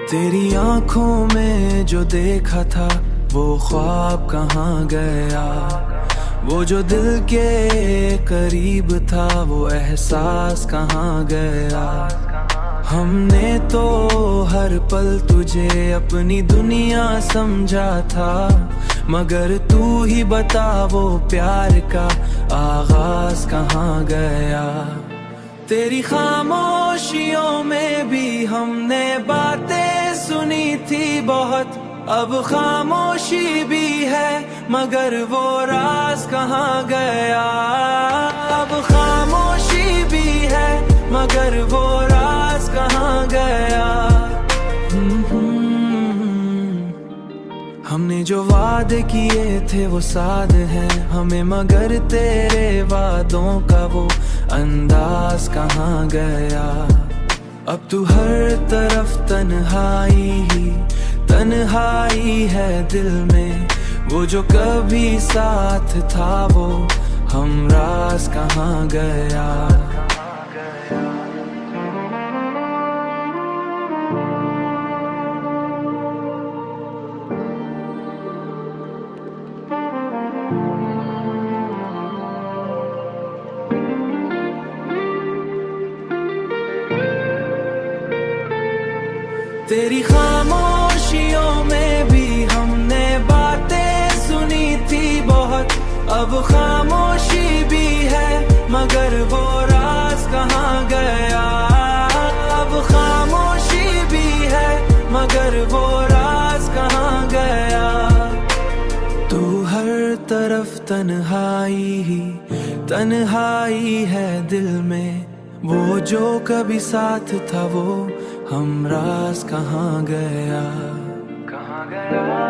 तेरी आंखों में जो देखा था वो ख्वाब कहाँ गया। वो जो दिल के करीब था वो एहसास कहाँ गया। हमने तो हर पल तुझे अपनी दुनिया समझा था, मगर तू ही बता वो प्यार का आगाज कहाँ गया। तेरी खामोशियों में भी हमने बातें सुनी थी बहुत, अब खामोशी भी है मगर वो राज कहाँ गया। अब खामोशी भी है मगर वो राज कहाँ गया। हमने जो वादे किए थे वो साथ हैं हमें, मगर तेरे वादों का वो अंदाज कहाँ गया। अब तू हर तरफ तन्हाई ही तन्हाई है दिल में, वो जो कभी साथ था वो हमराज कहाँ गया। तेरी खामोशियों में भी हमने बातें सुनी थी बहुत, अब खामोशी भी है मगर वो राज कहाँ गया। अब खामोशी भी है मगर वो राज कहाँ गया। तू हर तरफ तन्हाई ही तन्हाई है दिल में, वो जो कभी साथ था वो हमराज कहाँ गया। कहाँ गया।